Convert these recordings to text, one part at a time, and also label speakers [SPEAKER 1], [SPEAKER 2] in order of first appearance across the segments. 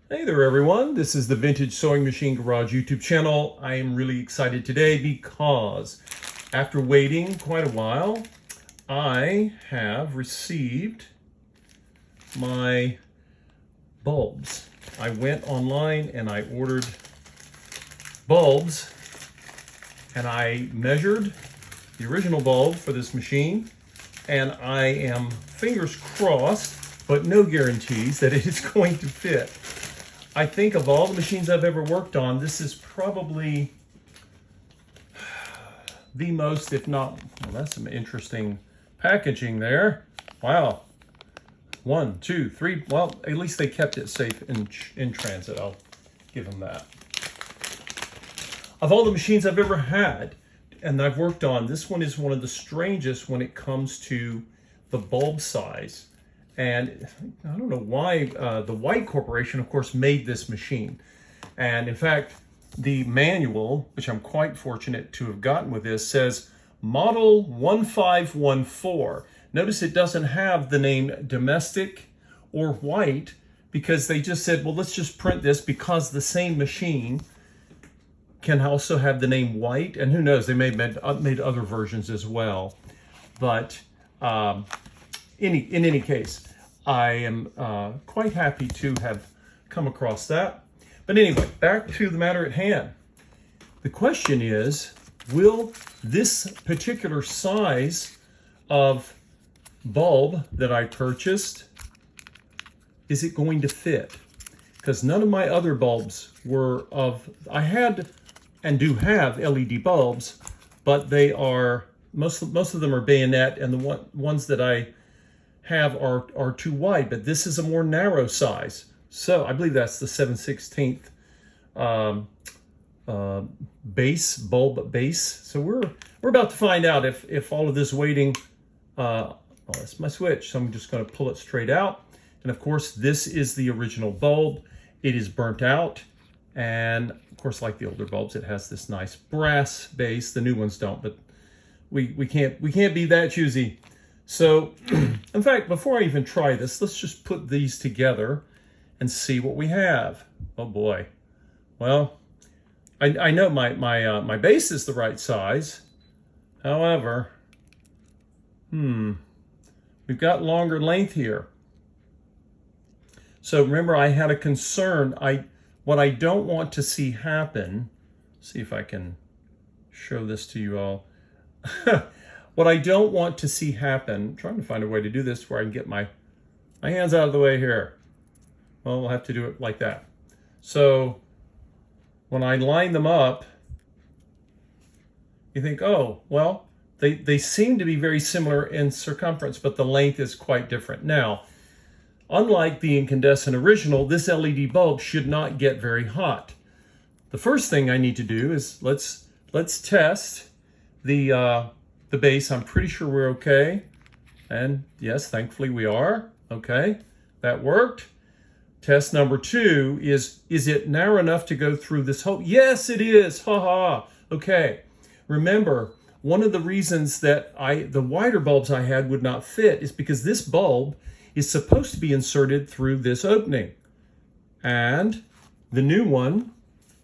[SPEAKER 1] Hey there everyone, this is the Vintage Sewing Machine Garage YouTube channel. I am really excited today because after waiting quite a while, I have received my bulbs. I went online and I ordered bulbs and I measured the original bulb for this machine, and I am fingers crossed, but no guarantees that it is going to fit. I think of all the machines I've ever worked on, this is probably the most, if not, well, that's some interesting packaging there. Wow. 1, 2, 3, well, at least they kept it safe in transit. I'll give them that. Of all the machines I've ever had and I've worked on, this one is one of the strangest when it comes to the bulb size. And I don't know why the White Corporation, of course, made this machine. And in fact, the manual, which I'm quite fortunate to have gotten with this, says Model 1514. Notice it doesn't have the name domestic or white because they just said, well, let's just print this because the same machine can also have the name white. And who knows, they may have made other versions as well. But in any case, I am quite happy to have come across that. But anyway, back to the matter at hand. The question is, will this particular size of bulb that I purchased, is it going to fit? Because none of my other bulbs were of, I had and do have LED bulbs, but they are, most of them are bayonet, and the ones that I have are too wide, but this is a more narrow size. So I believe that's the 7/16 bulb base. So we're about to find out if all of this waiting, oh, that's my switch. So I'm just going to pull it straight out. And of course, this is the original bulb. It is burnt out. And of course, like the older bulbs, it has this nice brass base. The new ones don't, but we can't be that choosy. So, in fact, before I even try this, let's just put these together and see what we have. Oh boy. Well, I know my base is the right size. However, we've got longer length here. So remember, I had a concern. What I don't want to see happen, see if I can show this to you all. What I don't want to see happen, I'm trying to find a way to do this where I can get my hands out of the way here. Well, we'll have to do it like that. So when I line them up, you think, oh, well, they seem to be very similar in circumference, but the length is quite different. Now, unlike the incandescent original, this LED bulb should not get very hot. The first thing I need to do is let's test the base. I'm pretty sure we're okay. And yes, thankfully we are. Okay, that worked. Test number 2 is it narrow enough to go through this hole? Yes, it is. Ha ha. Okay. Remember, one of the reasons that the wider bulbs I had would not fit is because this bulb is supposed to be inserted through this opening. And the new one,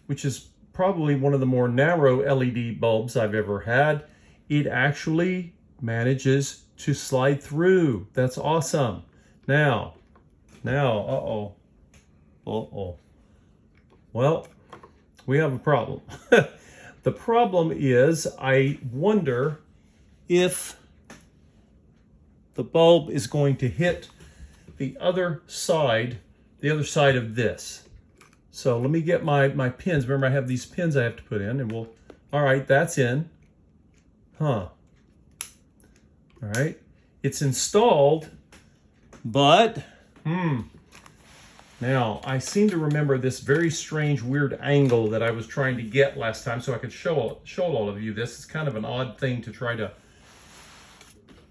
[SPEAKER 1] which is probably one of the more narrow LED bulbs I've ever had, it actually manages to slide through. That's awesome. Now, uh-oh. Well, we have a problem. The problem is, I wonder if the bulb is going to hit the other side of this. So let me get my pins. Remember, I have these pins I have to put in, and all right, that's in. Huh. All right. It's installed, but, Now, I seem to remember this very strange, weird angle that I was trying to get last time so I could show all of you this. It's kind of an odd thing to try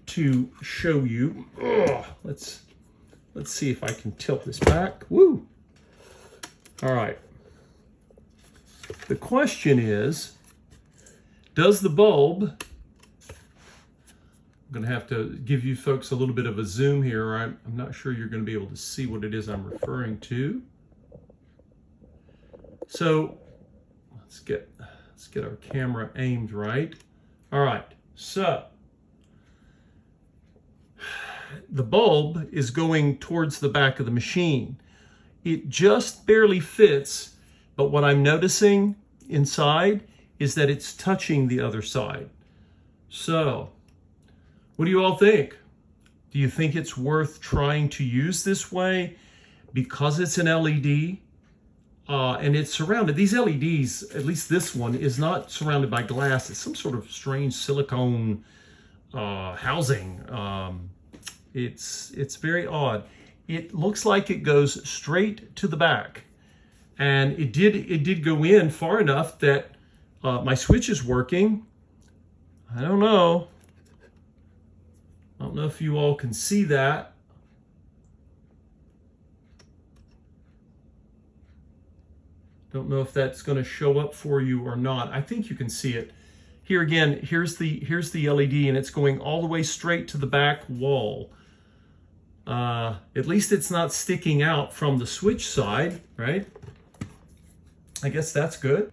[SPEAKER 1] to show you. Ugh. Let's see if I can tilt this back. Woo! All right. The question is, does the bulb, I'm going to have to give you folks a little bit of a zoom here. I'm not sure you're going to be able to see what it is I'm referring to. So let's get our camera aimed right. All right, so the bulb is going towards the back of the machine. It just barely fits, but what I'm noticing inside is that it's touching the other side. So, what do you all think? Do you think it's worth trying to use this way because it's an LED and it's surrounded? These LEDs, at least this one, is not surrounded by glass. It's some sort of strange silicone housing. It's very odd. It looks like it goes straight to the back, and it did go in far enough that my switch is working. I don't know if you all can see that. Don't know if that's going to show up for you or not. I think you can see it. Here again, here's the LED, and it's going all the way straight to the back wall. At least it's not sticking out from the switch side, right? I guess that's good.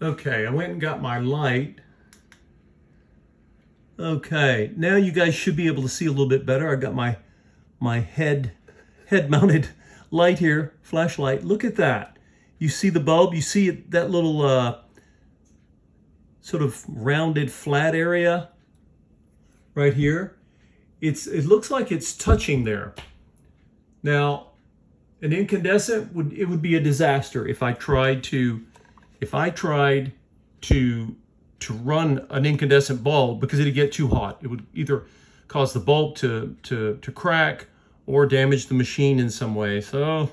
[SPEAKER 1] Okay, I went and got my light. Okay, now you guys should be able to see a little bit better. I got my head-mounted light here, flashlight. Look at that. You see the bulb? You see that little sort of rounded flat area right here? It looks like it's touching there. Now, an incandescent would be a disaster if I tried to run an incandescent bulb, because it'd get too hot. It would either cause the bulb to crack or damage the machine in some way. So,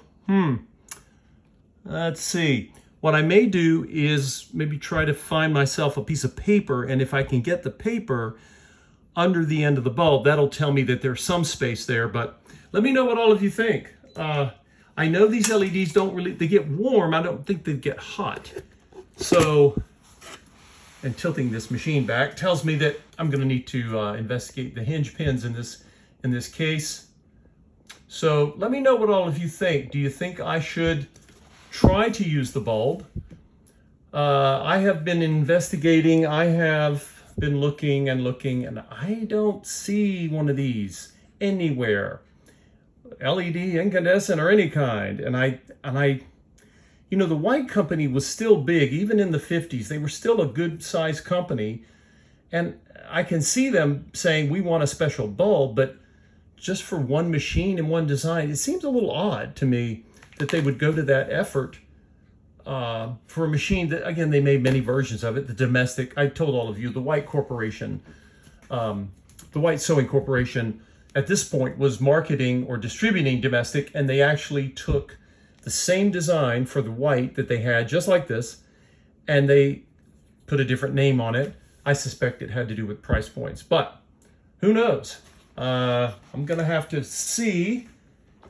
[SPEAKER 1] let's see. What I may do is maybe try to find myself a piece of paper, and if I can get the paper under the end of the bulb, that'll tell me that there's some space there. But let me know what all of you think. I know these LEDs they get warm. I don't think they get hot. So, and tilting this machine back tells me that I'm going to need to investigate the hinge pins in this case. So let me know what all of you think. Do you think I should try to use the bulb? I have been investigating. I have been looking and looking, and I don't see one of these anywhere. LED, incandescent, or any kind. And I, you know, the white company was still big, even in the 50s. They were still a good sized company. And I can see them saying, we want a special bulb, but just for one machine and one design, it seems a little odd to me that they would go to that effort for a machine that, again, they made many versions of it. The domestic, I told all of you, the White Corporation, the White Sewing Corporation at this point was marketing or distributing domestic, and they actually took the same design for the white that they had, just like this, and they put a different name on it. I suspect it had to do with price points, but who knows? I'm gonna have to see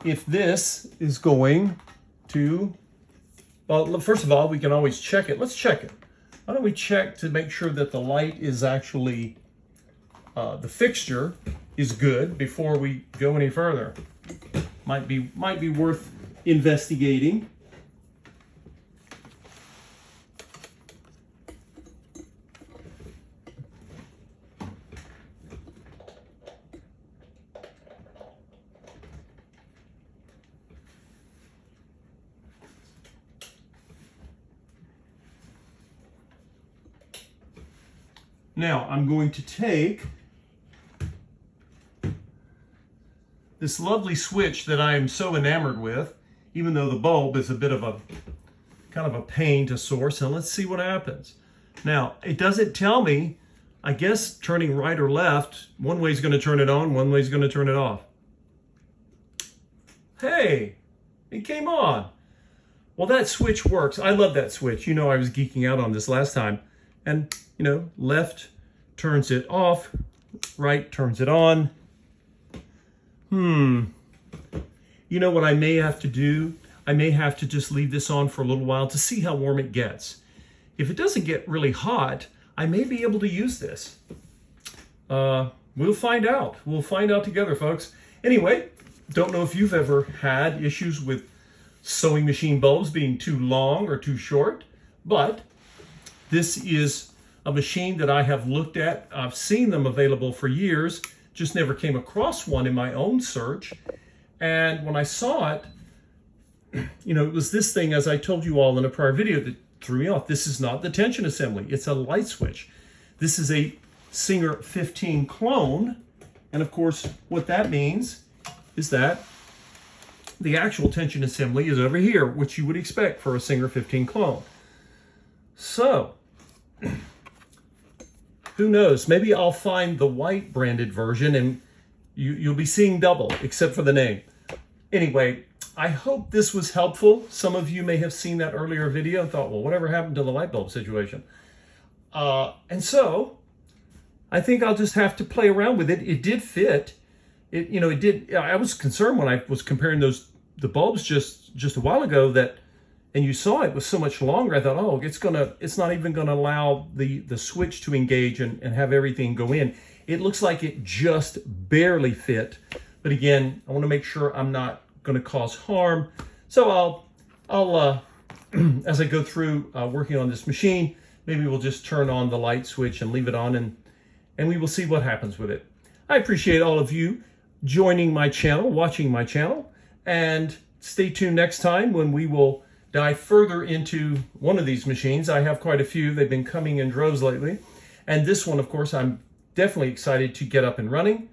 [SPEAKER 1] if this is going to, well, first of all, we can always check it. Let's check it. Why don't we check to make sure that the light is actually, the fixture is good before we go any further. Might be worth investigating. Now I'm going to take this lovely switch that I am so enamored with, even though the bulb is a bit of a kind of a pain to source, and let's see what happens. Now, it doesn't tell me, I guess turning right or left, one way is going to turn it on, one way is going to turn it off. Hey, it came on. Well, that switch works. I love that switch. You know, I was geeking out on this last time. And, you know, left turns it off, right turns it on. You know what I may have to do? I may have to just leave this on for a little while to see how warm it gets. If it doesn't get really hot, I may be able to use this. We'll find out. We'll find out together, folks. Anyway, don't know if you've ever had issues with sewing machine bulbs being too long or too short, but this is a machine that I have looked at. I've seen them available for years, just never came across one in my own search. And when I saw it, you know, it was this thing, as I told you all in a prior video, that threw me off. This is not the tension assembly. It's a light switch. This is a Singer 15 clone. And of course, what that means is that the actual tension assembly is over here, which you would expect for a Singer 15 clone. So, who knows? Maybe I'll find the white branded version and you'll be seeing double, except for the name. Anyway, I hope this was helpful. Some of you may have seen that earlier video and thought, well, whatever happened to the light bulb situation? And so, I think I'll just have to play around with it. It did fit. It did. I was concerned when I was comparing the bulbs just a while ago and you saw it was so much longer. I thought, oh, it's not even gonna allow the switch to engage and have everything go in. It looks like it just barely fit. But again, I want to make sure I'm not going to cause harm. So I'll as I go through working on this machine, maybe we'll just turn on the light switch and leave it on, and we will see what happens with it. I appreciate all of you joining my channel, watching my channel, and stay tuned next time when we will dive further into one of these machines. I have quite a few. They've been coming in droves lately. And this one, of course, I'm definitely excited to get up and running.